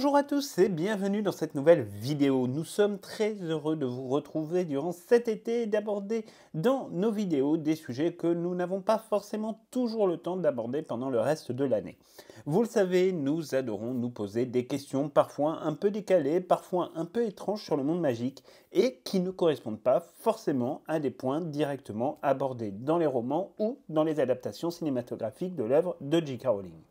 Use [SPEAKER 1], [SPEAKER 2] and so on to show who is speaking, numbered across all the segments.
[SPEAKER 1] Bonjour à tous et bienvenue dans cette nouvelle vidéo. Nous sommes très heureux de vous retrouver durant cet été et d'aborder dans nos vidéos des sujets que nous n'avons pas forcément toujours le temps d'aborder pendant le reste de l'année. Vous le savez, nous adorons nous poser des questions parfois un peu décalées, parfois un peu étranges sur le monde magique et qui ne correspondent pas forcément à des points directement abordés dans les romans ou dans les adaptations cinématographiques de l'œuvre de J.K. Rowling.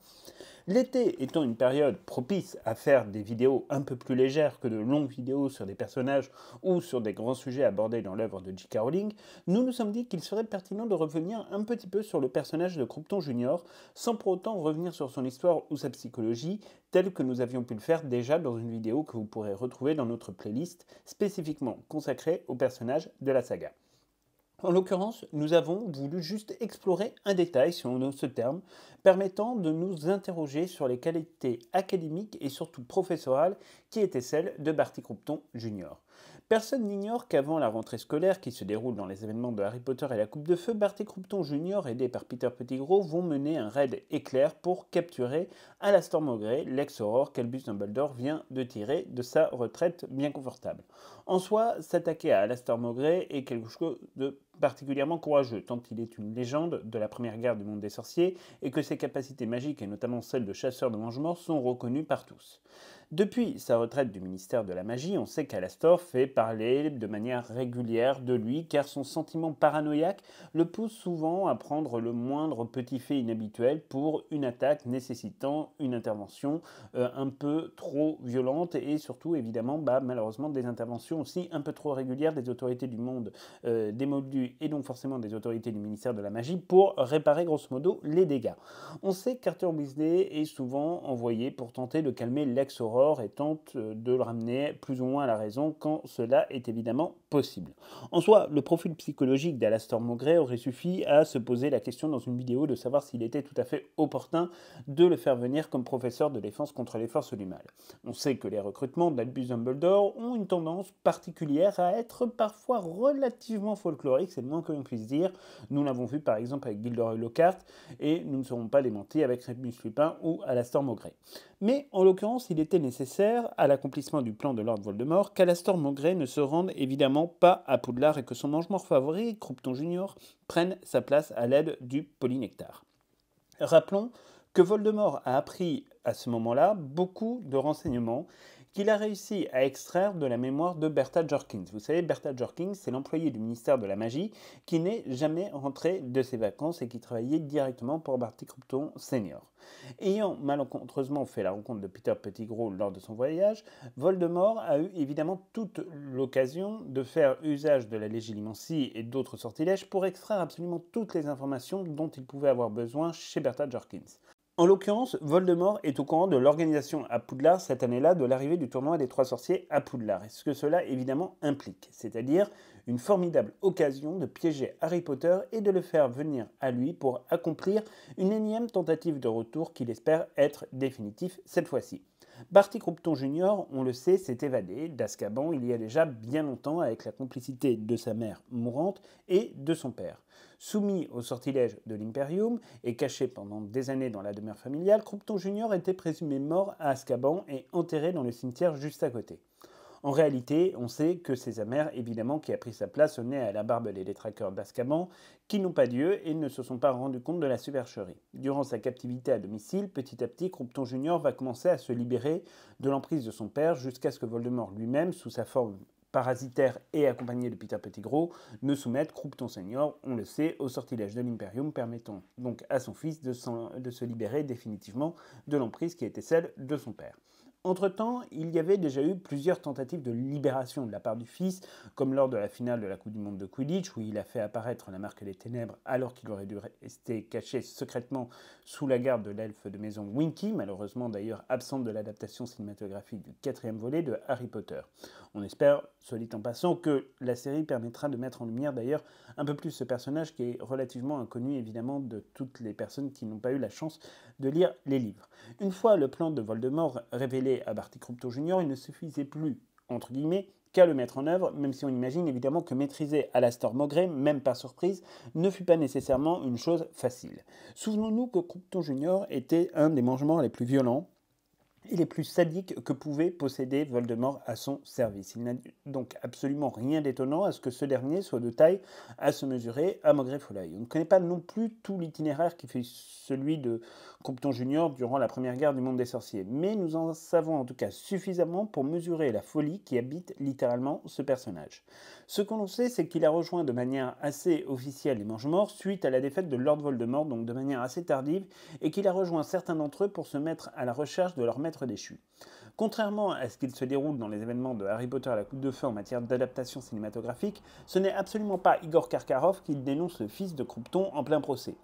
[SPEAKER 1] L'été étant une période propice à faire des vidéos un peu plus légères que de longues vidéos sur des personnages ou sur des grands sujets abordés dans l'œuvre de J.K. Rowling, nous nous sommes dit qu'il serait pertinent de revenir un petit peu sur le personnage de Croupton Junior, sans pour autant revenir sur son histoire ou sa psychologie, telle que nous avions pu le faire déjà dans une vidéo que vous pourrez retrouver dans notre playlist spécifiquement consacrée au personnage de la saga. En l'occurrence, nous avons voulu juste explorer un détail, si on ose ce terme, permettant de nous interroger sur les qualités académiques et surtout professorales qui étaient celles de Barty Croupton Jr. Personne n'ignore qu'avant la rentrée scolaire qui se déroule dans les événements de Harry Potter et la Coupe de Feu, Barty Croupton Jr., aidé par Peter Pettigrew, vont mener un raid éclair pour capturer Alastor Mowgray, l'ex-aurore qu'Albus Dumbledore vient de tirer de sa retraite bien confortable. En soi, s'attaquer à Alastor Mowgray est quelque chose de particulièrement courageux, tant il est une légende de la première guerre du monde des sorciers et que ses capacités magiques, et notamment celles de chasseur de mange-morts, sont reconnues par tous. Depuis sa retraite du ministère de la Magie, on sait qu'Alastor fait parler de manière régulière de lui car son sentiment paranoïaque le pousse souvent à prendre le moindre petit fait inhabituel pour une attaque nécessitant une intervention un peu trop violente et surtout évidemment malheureusement des interventions aussi un peu trop régulières des autorités du monde des Moldus et donc forcément des autorités du ministère de la Magie pour réparer grosso modo les dégâts. On sait qu'Arthur Weasley est souvent envoyé pour tenter de calmer l'ex-aurore et tente de le ramener plus ou moins à la raison quand cela est évidemment possible. En soi, le profil psychologique d'Alastor Mowgray aurait suffi à se poser la question dans une vidéo de savoir s'il était tout à fait opportun de le faire venir comme professeur de défense contre les forces du mal. On sait que les recrutements d'Albus Dumbledore ont une tendance particulière à être parfois relativement folkloriques, c'est le moins que l'on puisse dire. Nous l'avons vu par exemple avec Gilderoy Lockhart et nous ne serons pas démentis avec Remus Lupin ou Alastor Mowgray. Mais en l'occurrence, il était nécessaire, à l'accomplissement du plan de Lord Voldemort, qu'Alastor Mowgray ne se rende évidemment pas à Poudlard et que son mange-mort favori, Croupton Junior, prenne sa place à l'aide du polynectar. Rappelons que Voldemort a appris à ce moment-là beaucoup de renseignements qu'il a réussi à extraire de la mémoire de Bertha Jorkins. Vous savez, Bertha Jorkins, c'est l'employé du ministère de la Magie qui n'est jamais rentré de ses vacances et qui travaillait directement pour Barty Croupton Senior. Ayant malencontreusement fait la rencontre de Peter Pettigrew lors de son voyage, Voldemort a eu évidemment toute l'occasion de faire usage de la légilimencie et d'autres sortilèges pour extraire absolument toutes les informations dont il pouvait avoir besoin chez Bertha Jorkins. En l'occurrence, Voldemort est au courant de l'organisation à Poudlard cette année-là de l'arrivée du tournoi des Trois Sorciers à Poudlard, et ce que cela évidemment implique, c'est-à-dire une formidable occasion de piéger Harry Potter et de le faire venir à lui pour accomplir une énième tentative de retour qu'il espère être définitif cette fois-ci. Barty Croupton Jr., on le sait, s'est évadé d'Azkaban il y a déjà bien longtemps avec la complicité de sa mère mourante et de son père. Soumis au sortilège de l'Imperium et caché pendant des années dans la demeure familiale, Croupton Jr. était présumé mort à Azkaban et enterré dans le cimetière juste à côté. En réalité, on sait que c'est sa mère, évidemment, qui a pris sa place au nez à la barbe des détraqueurs d'Azkaban, qui n'ont pas Dieu et ne se sont pas rendus compte de la supercherie. Durant sa captivité à domicile, petit à petit, Croupton Jr. va commencer à se libérer de l'emprise de son père jusqu'à ce que Voldemort lui-même, sous sa forme parasitaire et accompagné de Peter Pettigrew, ne soumette Croupton Senior, on le sait, au sortilège de l'Imperium, permettant donc à son fils de se libérer définitivement de l'emprise qui était celle de son père. Entre-temps, il y avait déjà eu plusieurs tentatives de libération de la part du fils, comme lors de la finale de la Coupe du Monde de Quidditch, où il a fait apparaître la marque des ténèbres alors qu'il aurait dû rester caché secrètement sous la garde de l'elfe de maison Winky, malheureusement d'ailleurs absente de l'adaptation cinématographique du 4e volet de Harry Potter. On espère, soit dit en passant, que la série permettra de mettre en lumière d'ailleurs un peu plus ce personnage qui est relativement inconnu évidemment de toutes les personnes qui n'ont pas eu la chance de lire les livres. Une fois le plan de Voldemort révélé à Barty Croupton Jr., il ne suffisait plus, entre guillemets, qu'à le mettre en œuvre, même si on imagine évidemment que maîtriser Alastor Mowgray, même par surprise, ne fut pas nécessairement une chose facile. Souvenons-nous que Croupton Jr. était un des mange-morts les plus violents et les plus sadiques que pouvait posséder Voldemort à son service. Il n'a donc absolument rien d'étonnant à ce que ce dernier soit de taille à se mesurer à Maugréfolleuil. On ne connaît pas non plus tout l'itinéraire qui fait celui de Compton Junior durant la première guerre du monde des sorciers, mais nous en savons en tout cas suffisamment pour mesurer la folie qui habite littéralement ce personnage. Ce que l'on sait, c'est qu'il a rejoint de manière assez officielle les Mange-Morts suite à la défaite de Lord Voldemort, donc de manière assez tardive, et qu'il a rejoint certains d'entre eux pour se mettre à la recherche de leur maître déchu. Contrairement à ce qu'il se déroule dans les événements de Harry Potter à la Coupe de Feu en matière d'adaptation cinématographique, ce n'est absolument pas Igor Karkaroff qui dénonce le fils de Croupton en plein procès.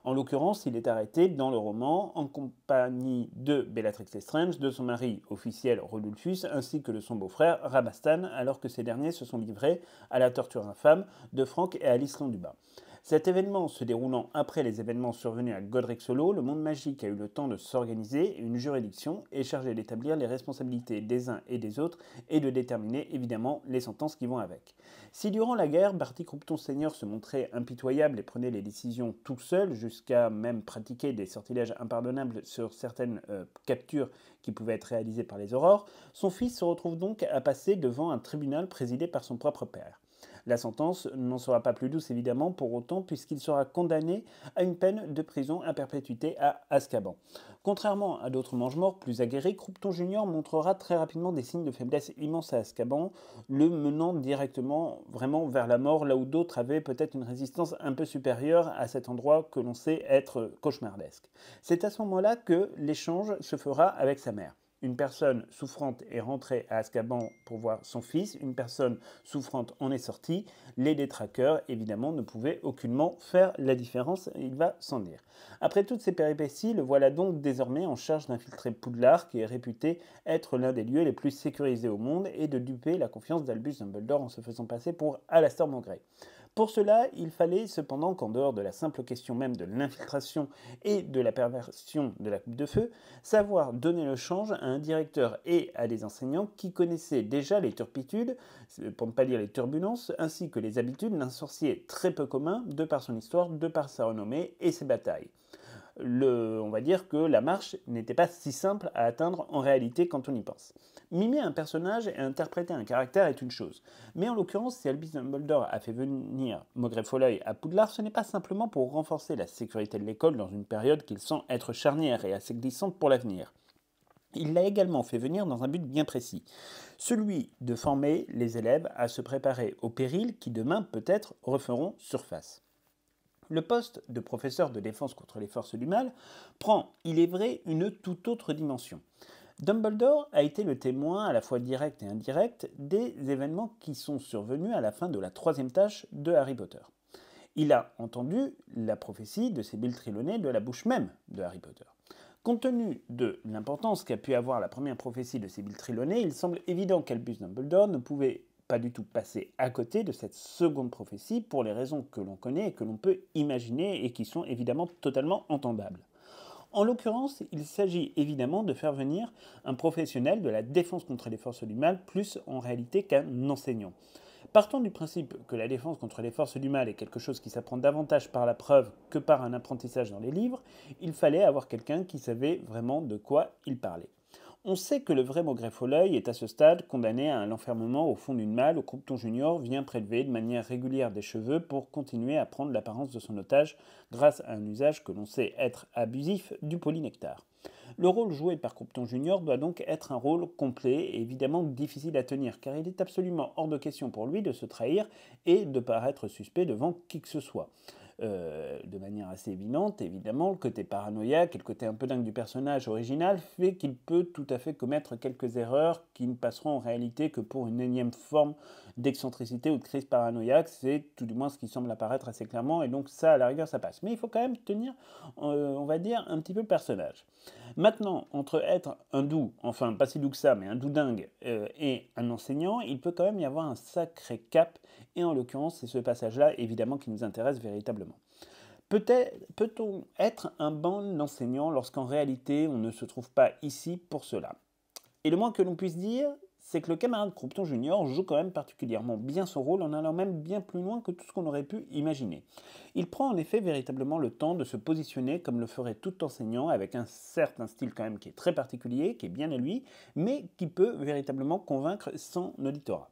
[SPEAKER 1] En l'occurrence, il est arrêté dans le roman en compagnie de Bellatrix Lestrange, de son mari officiel Rodulfus, ainsi que de son beau-frère Rabastan, alors que ces derniers se sont livrés à la torture infâme de Frank et Alice Londubat. Cet événement se déroulant après les événements survenus à Godric Hollow, le monde magique a eu le temps de s'organiser et une juridiction est chargée d'établir les responsabilités des uns et des autres et de déterminer évidemment les sentences qui vont avec. Si durant la guerre, Barty Croupton Senior se montrait impitoyable et prenait les décisions tout seul, jusqu'à même pratiquer des sortilèges impardonnables sur certaines captures qui pouvaient être réalisées par les aurores, son fils se retrouve donc à passer devant un tribunal présidé par son propre père. La sentence n'en sera pas plus douce évidemment pour autant puisqu'il sera condamné à une peine de prison à perpétuité à Azkaban. Contrairement à d'autres mange-morts plus aguerris, Croupton Junior montrera très rapidement des signes de faiblesse immenses à Azkaban, le menant directement vraiment vers la mort là où d'autres avaient peut-être une résistance un peu supérieure à cet endroit que l'on sait être cauchemardesque. C'est à ce moment-là que l'échange se fera avec sa mère. Une personne souffrante est rentrée à Azkaban pour voir son fils, une personne souffrante en est sortie. Les détraqueurs, évidemment, ne pouvaient aucunement faire la différence, il va sans dire. Après toutes ces péripéties, le voilà donc désormais en charge d'infiltrer Poudlard, qui est réputé être l'un des lieux les plus sécurisés au monde, et de duper la confiance d'Albus Dumbledore en se faisant passer pour Alastor Maugrey. Pour cela, il fallait cependant qu'en dehors de la simple question même de l'infiltration et de la perversion de la coupe de feu, savoir donner le change à un directeur et à des enseignants qui connaissaient déjà les turpitudes, pour ne pas dire les turbulences, ainsi que les habitudes d'un sorcier très peu commun de par son histoire, de par sa renommée et ses batailles. On va dire que la marche n'était pas si simple à atteindre en réalité quand on y pense. Mimer un personnage et interpréter un caractère est une chose, mais en l'occurrence, si Albus Dumbledore a fait venir Maugréfolleuil à Poudlard, ce n'est pas simplement pour renforcer la sécurité de l'école dans une période qu'il sent être charnière et assez glissante pour l'avenir. Il l'a également fait venir dans un but bien précis, celui de former les élèves à se préparer aux périls qui demain peut-être referont surface. Le poste de professeur de défense contre les forces du mal prend, il est vrai, une toute autre dimension. Dumbledore a été le témoin, à la fois direct et indirect, des événements qui sont survenus à la fin de la troisième tâche de Harry Potter. Il a entendu la prophétie de Sybil Trelawney de la bouche même de Harry Potter. Compte tenu de l'importance qu'a pu avoir la première prophétie de Sybil Trelawney, il semble évident qu'Albus Dumbledore ne pouvait pas du tout passer à côté de cette seconde prophétie pour les raisons que l'on connaît et que l'on peut imaginer et qui sont évidemment totalement entendables. En l'occurrence, il s'agit évidemment de faire venir un professionnel de la défense contre les forces du mal plus en réalité qu'un enseignant. Partant du principe que la défense contre les forces du mal est quelque chose qui s'apprend davantage par la preuve que par un apprentissage dans les livres, il fallait avoir quelqu'un qui savait vraiment de quoi il parlait. On sait que le vrai Maugréfolleuil est à ce stade condamné à l'enfermement au fond d'une malle où Croupton Junior vient prélever de manière régulière des cheveux pour continuer à prendre l'apparence de son otage grâce à un usage que l'on sait être abusif du polynectar. Le rôle joué par Croupton Junior doit donc être un rôle complet et évidemment difficile à tenir car il est absolument hors de question pour lui de se trahir et de paraître suspect devant qui que ce soit. De manière assez évidente, évidemment, le côté paranoïaque et le côté un peu dingue du personnage original fait qu'il peut tout à fait commettre quelques erreurs qui ne passeront en réalité que pour une énième forme d'excentricité ou de crise paranoïaque. C'est tout du moins ce qui semble apparaître assez clairement et donc ça, à la rigueur, ça passe. Mais il faut quand même tenir, on va dire, un petit peu le personnage. Maintenant, entre être un doux, enfin pas si doux que ça, mais un doudingue et un enseignant, il peut quand même y avoir un sacré cap, et en l'occurrence, c'est ce passage-là, évidemment, qui nous intéresse véritablement. Peut-on être un bon enseignant lorsqu'en réalité, on ne se trouve pas ici pour cela? Et le moins que l'on puisse dire, c'est que le camarade Crompton Junior joue quand même particulièrement bien son rôle en allant même bien plus loin que tout ce qu'on aurait pu imaginer. Il prend en effet véritablement le temps de se positionner comme le ferait tout enseignant, avec un certain style quand même qui est très particulier, qui est bien à lui, mais qui peut véritablement convaincre son auditorat.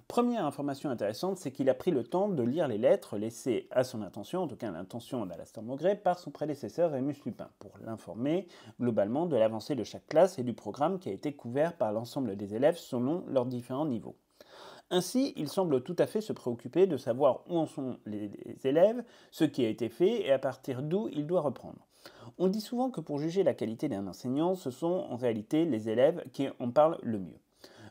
[SPEAKER 1] Première information intéressante, c'est qu'il a pris le temps de lire les lettres laissées à son intention, en tout cas à l'intention d'Alastor Maugrey, par son prédécesseur Rémus Lupin, pour l'informer globalement de l'avancée de chaque classe et du programme qui a été couvert par l'ensemble des élèves selon leurs différents niveaux. Ainsi, il semble tout à fait se préoccuper de savoir où en sont les élèves, ce qui a été fait et à partir d'où il doit reprendre. On dit souvent que pour juger la qualité d'un enseignant, ce sont en réalité les élèves qui en parlent le mieux.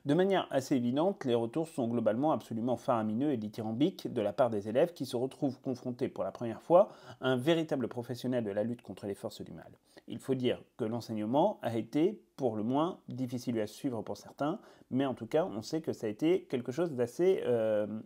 [SPEAKER 1] De manière assez évidente, les retours sont globalement absolument faramineux et dithyrambiques de la part des élèves qui se retrouvent confrontés pour la première fois à un véritable professionnel de la lutte contre les forces du mal. Il faut dire que l'enseignement a été, pour le moins, difficile à suivre pour certains, mais en tout cas, on sait que ça a été quelque chose d'assez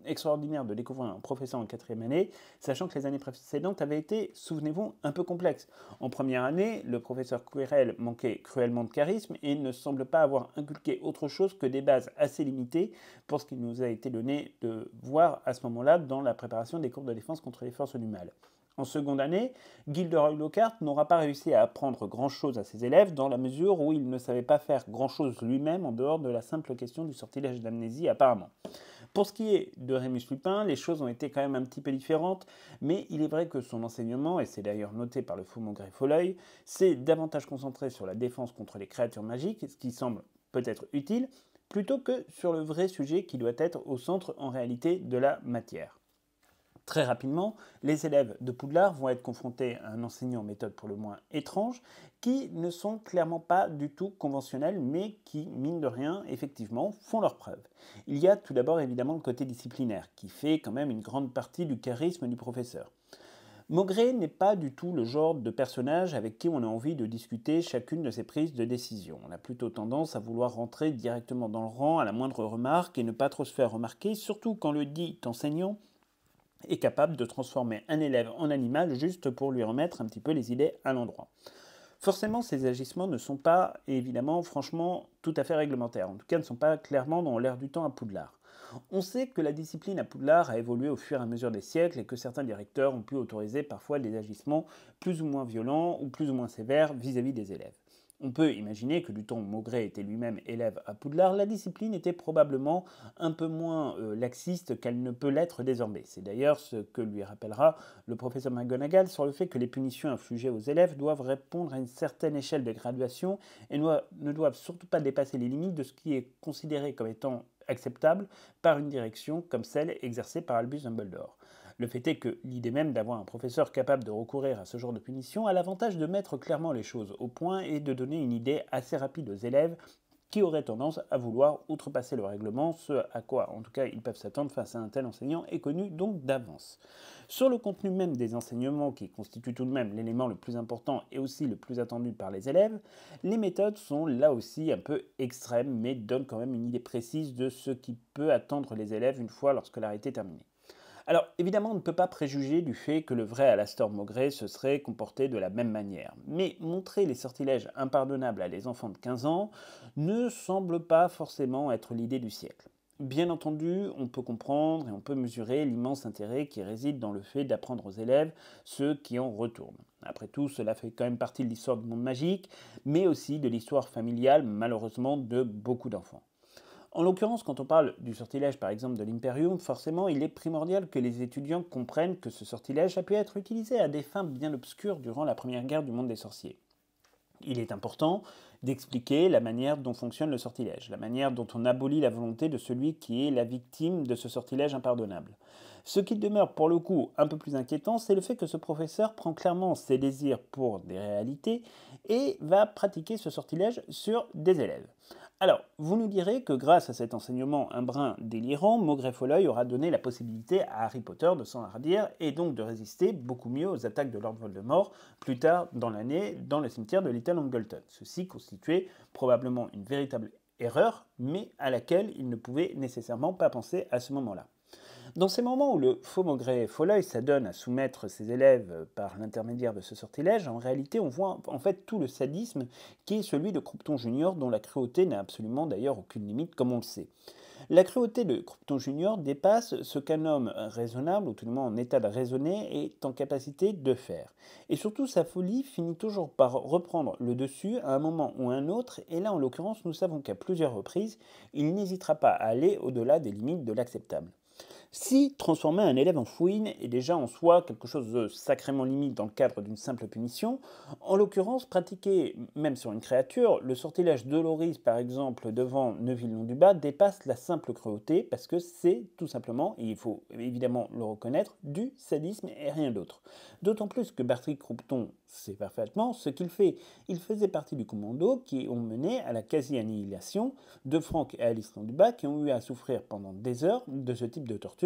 [SPEAKER 1] extraordinaire de découvrir un professeur en 4e année, sachant que les années précédentes avaient été, souvenez-vous, un peu complexes. En première année, le professeur Quirrell manquait cruellement de charisme et ne semble pas avoir inculqué autre chose que des bases assez limitées pour ce qui nous a été donné de voir à ce moment-là dans la préparation des cours de défense contre les forces du mal. En seconde année, Gilderoy Lockhart n'aura pas réussi à apprendre grand-chose à ses élèves dans la mesure où il ne savait pas faire grand-chose lui-même en dehors de la simple question du sortilège d'amnésie apparemment. Pour ce qui est de Rémus Lupin, les choses ont été quand même un petit peu différentes, mais il est vrai que son enseignement, et c'est d'ailleurs noté par le faux Maugrey Folioy, s'est davantage concentré sur la défense contre les créatures magiques, ce qui semble peut-être utile, plutôt que sur le vrai sujet qui doit être au centre en réalité de la matière. Très rapidement, les élèves de Poudlard vont être confrontés à un enseignant méthode pour le moins étrange, qui ne sont clairement pas du tout conventionnels, mais qui, mine de rien, effectivement, font leurs preuves. Il y a tout d'abord évidemment le côté disciplinaire, qui fait quand même une grande partie du charisme du professeur. Maugrey n'est pas du tout le genre de personnage avec qui on a envie de discuter chacune de ses prises de décision. On a plutôt tendance à vouloir rentrer directement dans le rang à la moindre remarque et ne pas trop se faire remarquer, surtout quand le dit enseignant est capable de transformer un élève en animal juste pour lui remettre un petit peu les idées à l'endroit. Forcément, ces agissements ne sont pas, évidemment, franchement, tout à fait réglementaires. En tout cas, ne sont pas clairement dans l'air du temps à Poudlard. On sait que la discipline à Poudlard a évolué au fur et à mesure des siècles et que certains directeurs ont pu autoriser parfois des agissements plus ou moins violents ou plus ou moins sévères vis-à-vis des élèves. On peut imaginer que du temps où Maugrey était lui-même élève à Poudlard, la discipline était probablement un peu moins laxiste qu'elle ne peut l'être désormais. C'est d'ailleurs ce que lui rappellera le professeur McGonagall sur le fait que les punitions infligées aux élèves doivent répondre à une certaine échelle de graduation et ne doivent surtout pas dépasser les limites de ce qui est considéré comme étant acceptable par une direction comme celle exercée par Albus Dumbledore. Le fait est que l'idée même d'avoir un professeur capable de recourir à ce genre de punition a l'avantage de mettre clairement les choses au point et de donner une idée assez rapide aux élèves qui auraient tendance à vouloir outrepasser le règlement, ce à quoi en tout cas ils peuvent s'attendre face à un tel enseignant est connu donc d'avance. Sur le contenu même des enseignements, qui constitue tout de même l'élément le plus important et aussi le plus attendu par les élèves, les méthodes sont là aussi un peu extrêmes mais donnent quand même une idée précise de ce qui peut attendre les élèves une fois leur scolarité terminée. Alors, évidemment, on ne peut pas préjuger du fait que le vrai Alastor Maugrey se serait comporté de la même manière. Mais montrer les sortilèges impardonnables à des enfants de 15 ans ne semble pas forcément être l'idée du siècle. Bien entendu, on peut comprendre et on peut mesurer l'immense intérêt qui réside dans le fait d'apprendre aux élèves ce qui en retourne. Après tout, cela fait quand même partie de l'histoire du monde magique, mais aussi de l'histoire familiale, malheureusement, de beaucoup d'enfants. En l'occurrence, quand on parle du sortilège par exemple de l'Imperium, forcément il est primordial que les étudiants comprennent que ce sortilège a pu être utilisé à des fins bien obscures durant la première guerre du monde des sorciers. Il est important d'expliquer la manière dont fonctionne le sortilège, la manière dont on abolit la volonté de celui qui est la victime de ce sortilège impardonnable. Ce qui demeure pour le coup un peu plus inquiétant, c'est le fait que ce professeur prend clairement ses désirs pour des réalités et va pratiquer ce sortilège sur des élèves. Alors, vous nous direz que grâce à cet enseignement un brin délirant, Maugrey Folioy aura donné la possibilité à Harry Potter de s'enhardir et donc de résister beaucoup mieux aux attaques de Lord Voldemort plus tard dans l'année dans le cimetière de Little Angleton. Ceci constituait probablement une véritable erreur, mais à laquelle il ne pouvait nécessairement pas penser à ce moment-là. Dans ces moments où le faux Maugret Folioy s'adonne à soumettre ses élèves par l'intermédiaire de ce sortilège, en réalité on voit en fait tout le sadisme qui est celui de Croupton Junior, dont la cruauté n'a absolument d'ailleurs aucune limite comme on le sait. La cruauté de Croupton Junior dépasse ce qu'un homme raisonnable, ou tout le moins en état de raisonner, est en capacité de faire. Et surtout, sa folie finit toujours par reprendre le dessus à un moment ou à un autre, et là en l'occurrence, nous savons qu'à plusieurs reprises, il n'hésitera pas à aller au-delà des limites de l'acceptable. Si transformer un élève en fouine est déjà en soi quelque chose de sacrément limite dans le cadre d'une simple punition, en l'occurrence, pratiquer, même sur une créature, le sortilège de Loris par exemple devant Neuville-Long-du-Bas dépasse la simple cruauté parce que c'est tout simplement, et il faut évidemment le reconnaître, du sadisme et rien d'autre. D'autant plus que Bartry Croupton sait parfaitement ce qu'il fait. Il faisait partie du commando qui ont mené à la quasi-annihilation de Franck et Alice Long-du-Bas qui ont eu à souffrir pendant des heures de ce type de torture,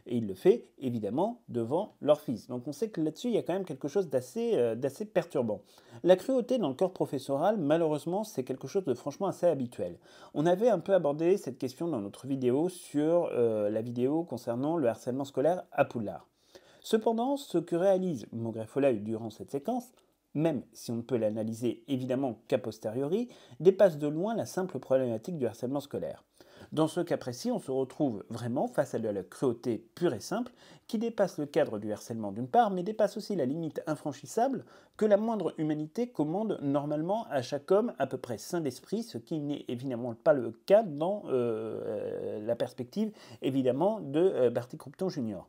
[SPEAKER 1] et il le fait évidemment devant leur fils. Donc on sait que là-dessus il y a quand même quelque chose d'assez perturbant. La cruauté dans le corps professoral, malheureusement, c'est quelque chose de franchement assez habituel. On avait un peu abordé cette question dans notre vidéo sur la vidéo concernant le harcèlement scolaire à Poudlard. Cependant, ce que réalise Maugret Folioy durant cette séquence, même si on ne peut l'analyser évidemment qu'a posteriori, dépasse de loin la simple problématique du harcèlement scolaire. Dans ce cas précis, on se retrouve vraiment face à de la cruauté pure et simple qui dépasse le cadre du harcèlement d'une part, mais dépasse aussi la limite infranchissable que la moindre humanité commande normalement à chaque homme à peu près sain d'esprit, ce qui n'est évidemment pas le cas dans la perspective évidemment de Barty Croupton Jr.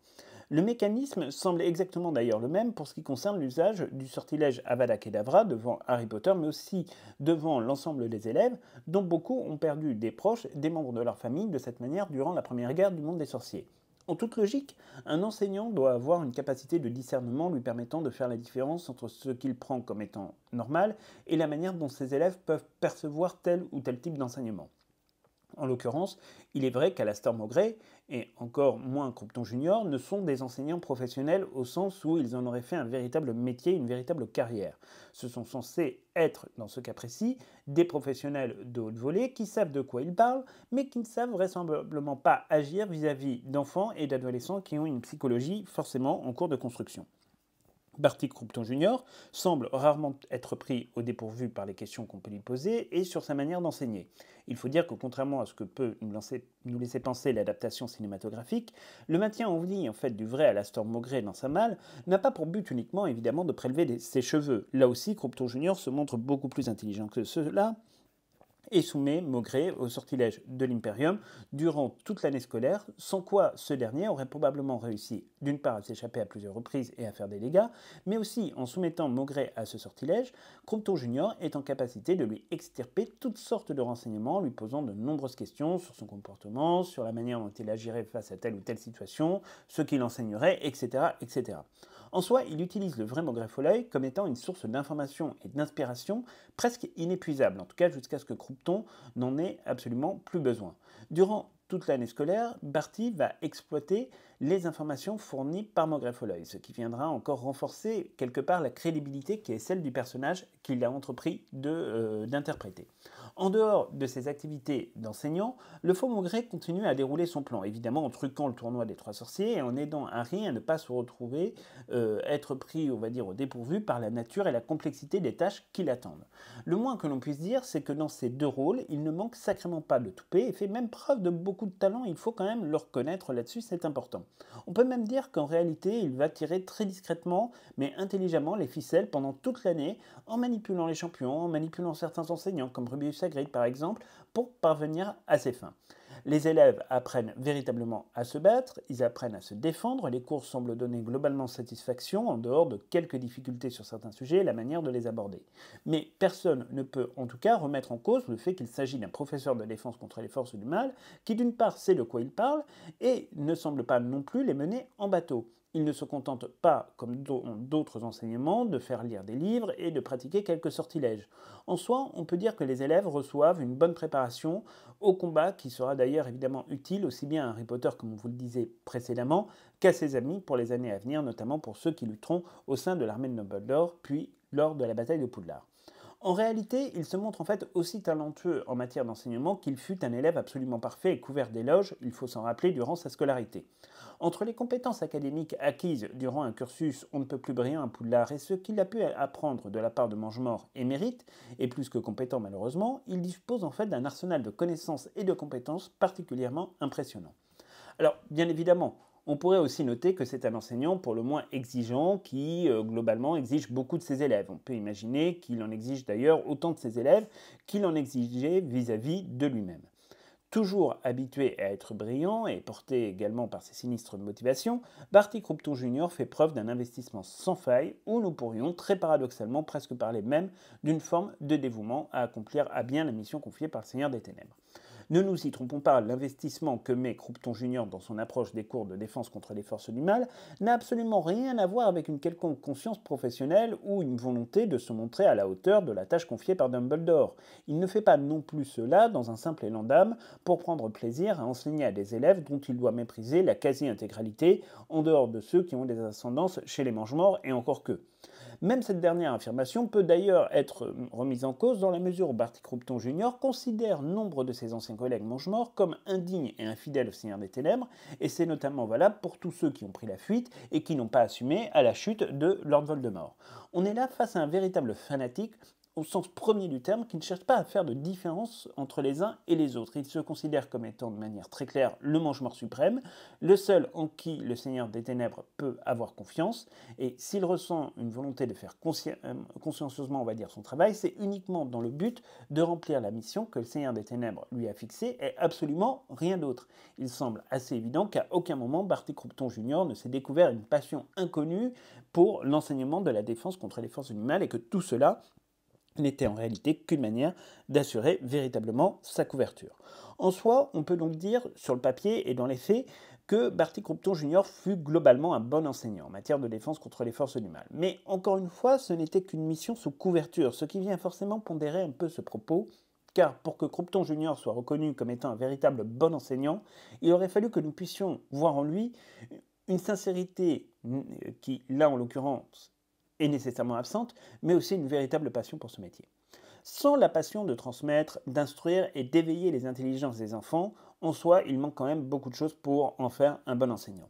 [SPEAKER 1] Le mécanisme semble exactement d'ailleurs le même pour ce qui concerne l'usage du sortilège Avada Kedavra devant Harry Potter, mais aussi devant l'ensemble des élèves, dont beaucoup ont perdu des proches, des membres de leur famille de cette manière durant la première guerre du monde des sorciers. En toute logique, un enseignant doit avoir une capacité de discernement lui permettant de faire la différence entre ce qu'il prend comme étant normal et la manière dont ses élèves peuvent percevoir tel ou tel type d'enseignement. En l'occurrence, il est vrai qu'Alastor Maugret, et encore moins Croupton Junior, ne sont des enseignants professionnels au sens où ils en auraient fait un véritable métier, une véritable carrière. Ce sont censés être, dans ce cas précis, des professionnels de haute volée qui savent de quoi ils parlent, mais qui ne savent vraisemblablement pas agir vis-à-vis d'enfants et d'adolescents qui ont une psychologie forcément en cours de construction. Barty Croupton Junior semble rarement être pris au dépourvu par les questions qu'on peut lui poser et sur sa manière d'enseigner. Il faut dire que contrairement à ce que peut nous laisser penser l'adaptation cinématographique, le maintien en vie en fait du vrai Alastor Maugret dans sa malle n'a pas pour but uniquement évidemment de prélever ses cheveux. Là aussi, Croupton Junior se montre beaucoup plus intelligent que cela et soumet Maugret au sortilège de l'Imperium durant toute l'année scolaire, sans quoi ce dernier aurait probablement réussi d'une part à s'échapper à plusieurs reprises et à faire des dégâts, mais aussi en soumettant Maugret à ce sortilège, Croupton Junior est en capacité de lui extirper toutes sortes de renseignements, lui posant de nombreuses questions sur son comportement, sur la manière dont il agirait face à telle ou telle situation, ce qu'il enseignerait, etc., etc. En soi, il utilise le vrai Maugret Folioy comme étant une source d'information et d'inspiration presque inépuisable, en tout cas jusqu'à ce que Croupton n'en ait absolument plus besoin. Durant toute l'année scolaire, Barty va exploiter les informations fournies par Maugret Folioy, ce qui viendra encore renforcer quelque part la crédibilité qui est celle du personnage qu'il a entrepris d'interpréter. En dehors de ses activités d'enseignant, le faux Maugret continue à dérouler son plan, évidemment en truquant le tournoi des trois sorciers et en aidant Harry à ne pas se retrouver être pris, on va dire, au dépourvu par la nature et la complexité des tâches qui l'attendent. Le moins que l'on puisse dire, c'est que dans ces deux rôles, il ne manque sacrément pas de toupet et fait même preuve de beaucoup de talent, il faut quand même le reconnaître là-dessus, c'est important. On peut même dire qu'en réalité, il va tirer très discrètement, mais intelligemment les ficelles pendant toute l'année, en manipulant les champions, en manipulant certains enseignants, comme Rubius Hagrid par exemple, pour parvenir à ses fins. Les élèves apprennent véritablement à se battre, ils apprennent à se défendre, les cours semblent donner globalement satisfaction, en dehors de quelques difficultés sur certains sujets et la manière de les aborder. Mais personne ne peut en tout cas remettre en cause le fait qu'il s'agit d'un professeur de défense contre les forces du mal, qui d'une part sait de quoi il parle, et ne semble pas non plus les mener en bateau. Il ne se contente pas, comme d'autres enseignements, de faire lire des livres et de pratiquer quelques sortilèges. En soi, on peut dire que les élèves reçoivent une bonne préparation au combat qui sera d'ailleurs évidemment utile aussi bien à Harry Potter, comme on vous le disait précédemment, qu'à ses amis pour les années à venir, notamment pour ceux qui lutteront au sein de l'armée de Dumbledore, puis lors de la bataille de Poudlard. En réalité, il se montre en fait aussi talentueux en matière d'enseignement qu'il fut un élève absolument parfait et couvert d'éloges, il faut s'en rappeler, durant sa scolarité. Entre les compétences académiques acquises durant un cursus on ne peut plus brillant à Poudlard et ce qu'il a pu apprendre de la part de Mangemort et Mérite, et plus que compétent malheureusement, il dispose en fait d'un arsenal de connaissances et de compétences particulièrement impressionnant. Alors, bien évidemment, on pourrait aussi noter que c'est un enseignant pour le moins exigeant qui, globalement, exige beaucoup de ses élèves. On peut imaginer qu'il en exige d'ailleurs autant de ses élèves qu'il en exigeait vis-à-vis de lui-même. Toujours habitué à être brillant et porté également par ses sinistres motivations, Barty Croupton Jr. fait preuve d'un investissement sans faille où nous pourrions très paradoxalement presque parler même d'une forme de dévouement à accomplir à bien la mission confiée par le Seigneur des Ténèbres. Ne nous y trompons pas, l'investissement que met Croupton Jr. dans son approche des cours de défense contre les forces du mal n'a absolument rien à voir avec une quelconque conscience professionnelle ou une volonté de se montrer à la hauteur de la tâche confiée par Dumbledore. Il ne fait pas non plus cela dans un simple élan d'âme pour prendre plaisir à enseigner à des élèves dont il doit mépriser la quasi-intégralité, en dehors de ceux qui ont des ascendances chez les Mangemorts et encore que. Même cette dernière affirmation peut d'ailleurs être remise en cause dans la mesure où Barty Croupton Jr. considère nombre de ses anciens collègues Mangemorts comme indignes et infidèles au Seigneur des Ténèbres, et c'est notamment valable pour tous ceux qui ont pris la fuite et qui n'ont pas assumé à la chute de Lord Voldemort. On est là face à un véritable fanatique au sens premier du terme, qui ne cherche pas à faire de différence entre les uns et les autres. Il se considère comme étant de manière très claire le Mange-Mort suprême, le seul en qui le Seigneur des Ténèbres peut avoir confiance, et s'il ressent une volonté de faire consciencieusement, on va dire, son travail, c'est uniquement dans le but de remplir la mission que le Seigneur des Ténèbres lui a fixée, et absolument rien d'autre. Il semble assez évident qu'à aucun moment Barty Croupton Jr. ne s'est découvert une passion inconnue pour l'enseignement de la défense contre les forces du mal, et que tout cela n'était en réalité qu'une manière d'assurer véritablement sa couverture. En soi, on peut donc dire, sur le papier et dans les faits, que Barty Croupton Jr. fut globalement un bon enseignant en matière de défense contre les forces du mal. Mais encore une fois, ce n'était qu'une mission sous couverture, ce qui vient forcément pondérer un peu ce propos, car pour que Croupton Jr. soit reconnu comme étant un véritable bon enseignant, il aurait fallu que nous puissions voir en lui une sincérité qui, là en l'occurrence, est nécessairement absente, mais aussi une véritable passion pour ce métier. Sans la passion de transmettre, d'instruire et d'éveiller les intelligences des enfants, en soi, il manque quand même beaucoup de choses pour en faire un bon enseignant.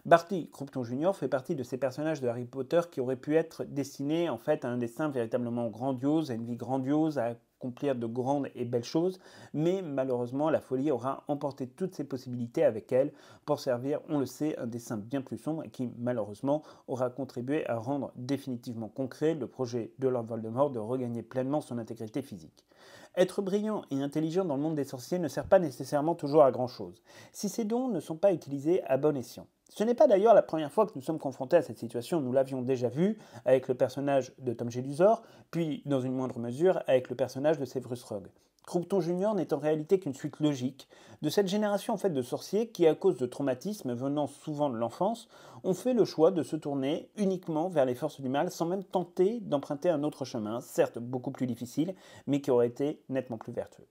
[SPEAKER 1] Barty Croupton Jr. fait partie de ces personnages de Harry Potter qui auraient pu être destinés en fait à un destin véritablement grandiose, à une vie grandiose, à accomplir de grandes et belles choses, mais malheureusement la folie aura emporté toutes ces possibilités avec elle pour servir, on le sait, un destin bien plus sombre et qui malheureusement aura contribué à rendre définitivement concret le projet de Lord Voldemort de regagner pleinement son intégrité physique. Être brillant et intelligent dans le monde des sorciers ne sert pas nécessairement toujours à grand chose, si ces dons ne sont pas utilisés à bon escient. Ce n'est pas d'ailleurs la première fois que nous sommes confrontés à cette situation, nous l'avions déjà vu avec le personnage de Tom Jedusor, puis dans une moindre mesure avec le personnage de Severus Rogue. Croupton Jr. n'est en réalité qu'une suite logique de cette génération en fait de sorciers qui, à cause de traumatismes venant souvent de l'enfance, ont fait le choix de se tourner uniquement vers les forces du mal sans même tenter d'emprunter un autre chemin, certes beaucoup plus difficile, mais qui aurait été nettement plus vertueux.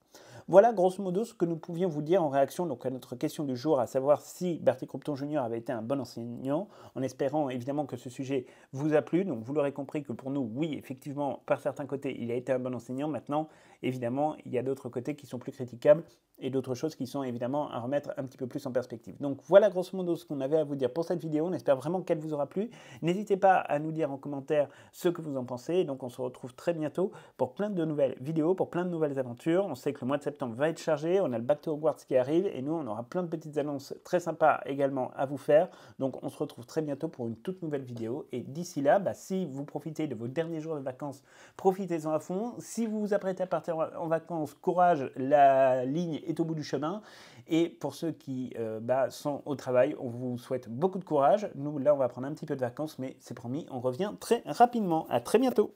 [SPEAKER 1] Voilà grosso modo ce que nous pouvions vous dire en réaction donc, à notre question du jour, à savoir si Barty Croupton Jr. avait été un bon enseignant, en espérant évidemment que ce sujet vous a plu. Donc vous l'aurez compris que pour nous, oui, effectivement, par certains côtés, il a été un bon enseignant. Maintenant, évidemment, il y a d'autres côtés qui sont plus critiquables et d'autres choses qui sont évidemment à remettre un petit peu plus en perspective. Donc voilà grosso modo ce qu'on avait à vous dire pour cette vidéo. On espère vraiment qu'elle vous aura plu. N'hésitez pas à nous dire en commentaire ce que vous en pensez. Et donc on se retrouve très bientôt pour plein de nouvelles vidéos, pour plein de nouvelles aventures. On sait que le mois de septembre va être chargé. On a le Back to Hogwarts qui arrive et nous on aura plein de petites annonces très sympas également à vous faire. Donc on se retrouve très bientôt pour une toute nouvelle vidéo. Et d'ici là, si vous profitez de vos derniers jours de vacances, profitez-en à fond. Si vous vous apprêtez à partir en vacances, courage, la ligne est au bout du chemin. Et pour ceux qui sont au travail, on vous souhaite beaucoup de courage. Nous, là, on va prendre un petit peu de vacances, mais c'est promis, on revient très rapidement. À très bientôt.